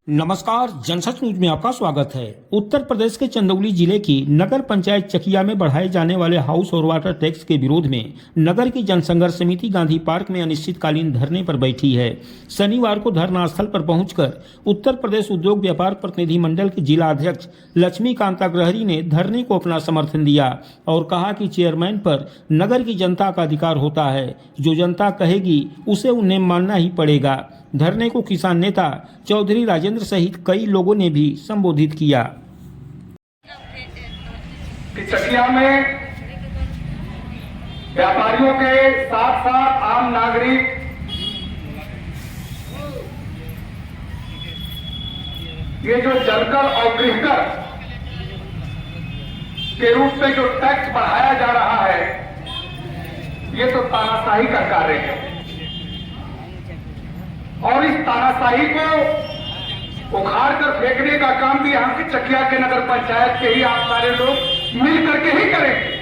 नमस्कार, जनसच न्यूज में आपका स्वागत है। उत्तर प्रदेश के चंदौली जिले की नगर पंचायत चकिया में बढ़ाए जाने वाले हाउस और वाटर टैक्स के विरोध में नगर की जनसंघर्ष समिति गांधी पार्क में अनिश्चितकालीन धरने पर बैठी है। शनिवार को धरना स्थल पर पहुंचकर उत्तर प्रदेश उद्योग व्यापार प्रतिनिधि मंडल के जिला अध्यक्ष लक्ष्मीकांत अग्रहरी ने धरने को अपना समर्थन दिया और कहा कि चेयरमैन पर नगर की जनता का अधिकार होता है, जो जनता कहेगी उसे उन्हें मानना ही पड़ेगा। धरने को किसान नेता चौधरी राजेंद्र सहित कई लोगों ने भी संबोधित किया। चकिया में व्यापारियों के साथ साथ आम नागरिक ये जो जलकर और गृहकर के रूप में जो टैक्स बढ़ाया जा रहा है, ये तो तानाशाही का कार्य है और इस तानाशाही को उखाड़ कर फेंकने का काम भी यहाँ की चकिया के नगर पंचायत के ही आप सारे लोग मिल करके ही करेंगे।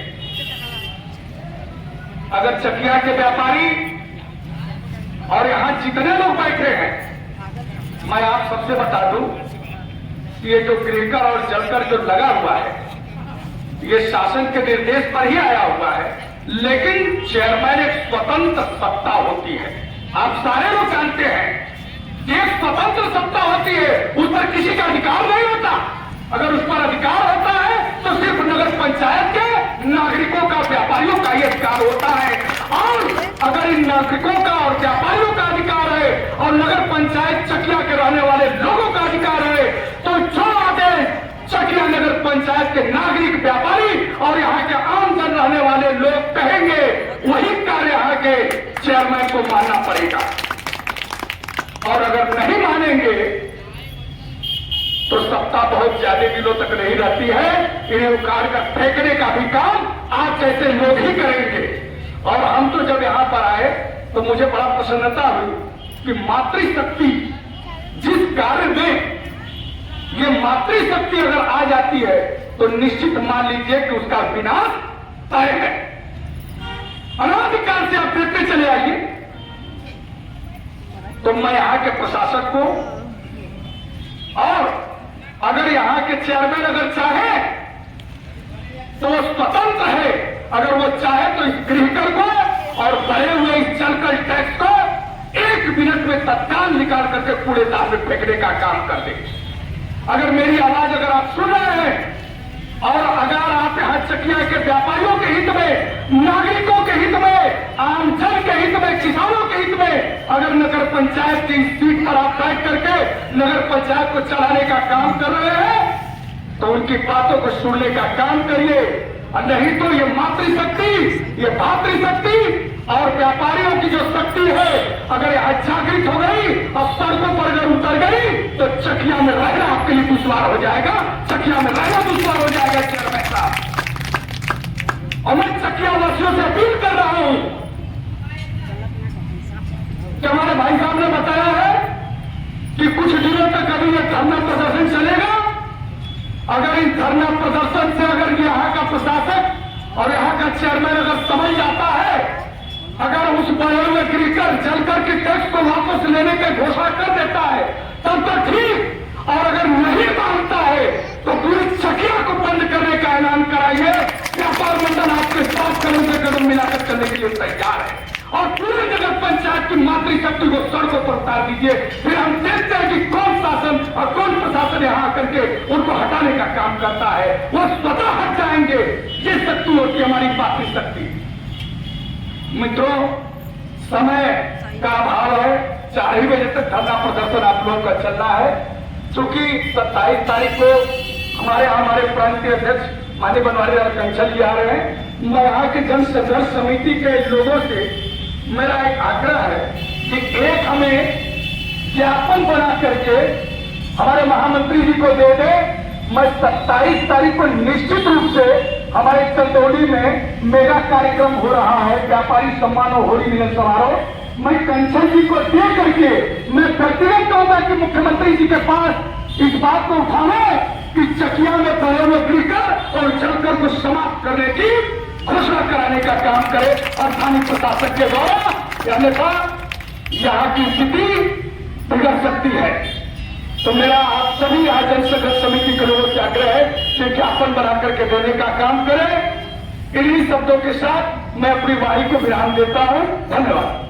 अगर चकिया के व्यापारी और यहाँ जितने लोग बैठे हैं, मैं आप सबसे बता दूं कि ये जो गृहकर और जलकर जो लगा हुआ है, ये शासन के निर्देश पर ही आया हुआ है, लेकिन चेयरमैन एक स्वतंत्र सत्ता होती है। आप सारे लोग जानते हैं कि एक स्वतंत्र सत्ता होती है, उस पर किसी का अधिकार नहीं होता। अगर उस पर अधिकार होता है तो सिर्फ नगर पंचायत के नागरिकों का, व्यापारियों का ही अधिकार होता है। और अगर इन नागरिकों का और व्यापारियों का अधिकार है और नगर पंचायत चकिया के रहने वाले लोगों का अधिकार है, तो जो आदेश चकिया नगर पंचायत के नागरिक, व्यापारी और यहाँ के आम जन रहने वाले लोग कहेंगे, वही कार्य यहाँ के चेयरमैन को मानना पड़ेगा। और अगर नहीं मानेंगे तो सत्ता बहुत ज्यादा दिनों तक नहीं रहती है। इन्हें उखाड़ कर फेंकने का भी काम आप जैसे लोग ही करेंगे। और हम तो जब यहां पर आए तो मुझे बड़ा प्रसन्नता हुई कि मातृशक्ति जिस कार्य में, ये मातृशक्ति अगर आ जाती है तो निश्चित मान लीजिए कि उसका विनाश तय है। अनाधिकार से आप देखते चले आइए। तो मैं यहां के प्रशासक को, और अगर यहां के चेयरमैन अगर चाहे तो वो स्वतंत्र है। अगर वो चाहे तो इस गृहकर को और बढ़े हुए इस जलकर टैक्स को 1 मिनट में तत्काल निकाल करके कूड़ेदान में फेंकने का काम कर दे। अगर मेरी आवाज अगर आप सुन रहे हैं और अगर आप यहाँ चकिया के व्यापारियों के हित में, नागरिकों के हित में, आम जन के हित में, किसानों के हित में अगर नगर पंचायत की सीट पर आप बैठ करके नगर पंचायत को चलाने का काम कर रहे हैं, तो उनकी बातों को सुनने का काम करिए। और नहीं तो ये मातृशक्ति, ये भातृशक्ति और व्यापारियों की जो शक्ति है, अगर यह जागृत हो गई और सड़कों पर अगर उतर गई तो चकिया में रहना आपके लिए दुश्वार हो जाएगा। चकिया में रहना दुश्वार हो जाएगा चेयरमैन साहब। और मैं चकिया वासियों से अपील कर रहा हूं कि हमारे भाई साहब ने बताया है कि कुछ दिनों तक अभी यह धरना प्रदर्शन चलेगा। अगर इस धरना प्रदर्शन से अगर यहाँ का प्रशासक और यहाँ का चेयरमैन अगर समझ जाता है, अगर उस बड़े हुए गृहकर जलकर के टैक्स को वापस लेने की घोषणा कर देता है तब तो ठीक, और अगर नहीं मानता है तो पूरी चकिया को बंद करने का ऐलान कराइए। व्यापार मंडल आपके साथ कदम से कदम मिलाकर करने के लिए तैयार है और पूरे नगर पंचायत की मातृशक्ति को सड़कों पर उतार दीजिए। फिर हम देखते हैं कि कौन शासन और कौन प्रशासन यहाँ करके उनको हटाने का काम करता है। वो स्वतः हट जाएंगे। ये शक्ति होती है हमारी मातृशक्ति। मित्रों, समय का अभाव है। 4 ही बजे तक धरना प्रदर्शन आप लोगों का चल रहा है। चूंकि 27 तारीख को हमारे प्रांतीय अध्यक्ष माननीय बनवारी लाल कंसल जी आ रहे हैं। मैं यहाँ के जनसंघर्ष समिति के लोगों से मेरा एक आग्रह है कि एक हमें ज्ञापन बना करके हमारे महामंत्री जी को दे दे। मैं 27 तारीख को निश्चित रूप से हमारे चंदौली में मेगा कार्यक्रम हो रहा है, व्यापारी सम्मान और होली मिलन समारोह। मैं कंसल जी को दे करके मैं व्यक्तिगत कहूंगा कि मुख्यमंत्री जी के पास इस बात को उठाना कि चकिया में बड़े हुए गृहकर और जलकर को समाप्त करने की घोषणा कराने का काम करे और स्थानीय प्रशासक के द्वारा। अन्यथा यहाँ की स्थिति बिगड़ सकती है। तो मेरा आप सभी यहाँ जनसंघर्ष समिति के लोगों से आग्रह है कि ज्ञापन बना करके देने का काम करें। इन्हीं शब्दों के साथ मैं अपनी वाणी को विराम देता हूं। धन्यवाद।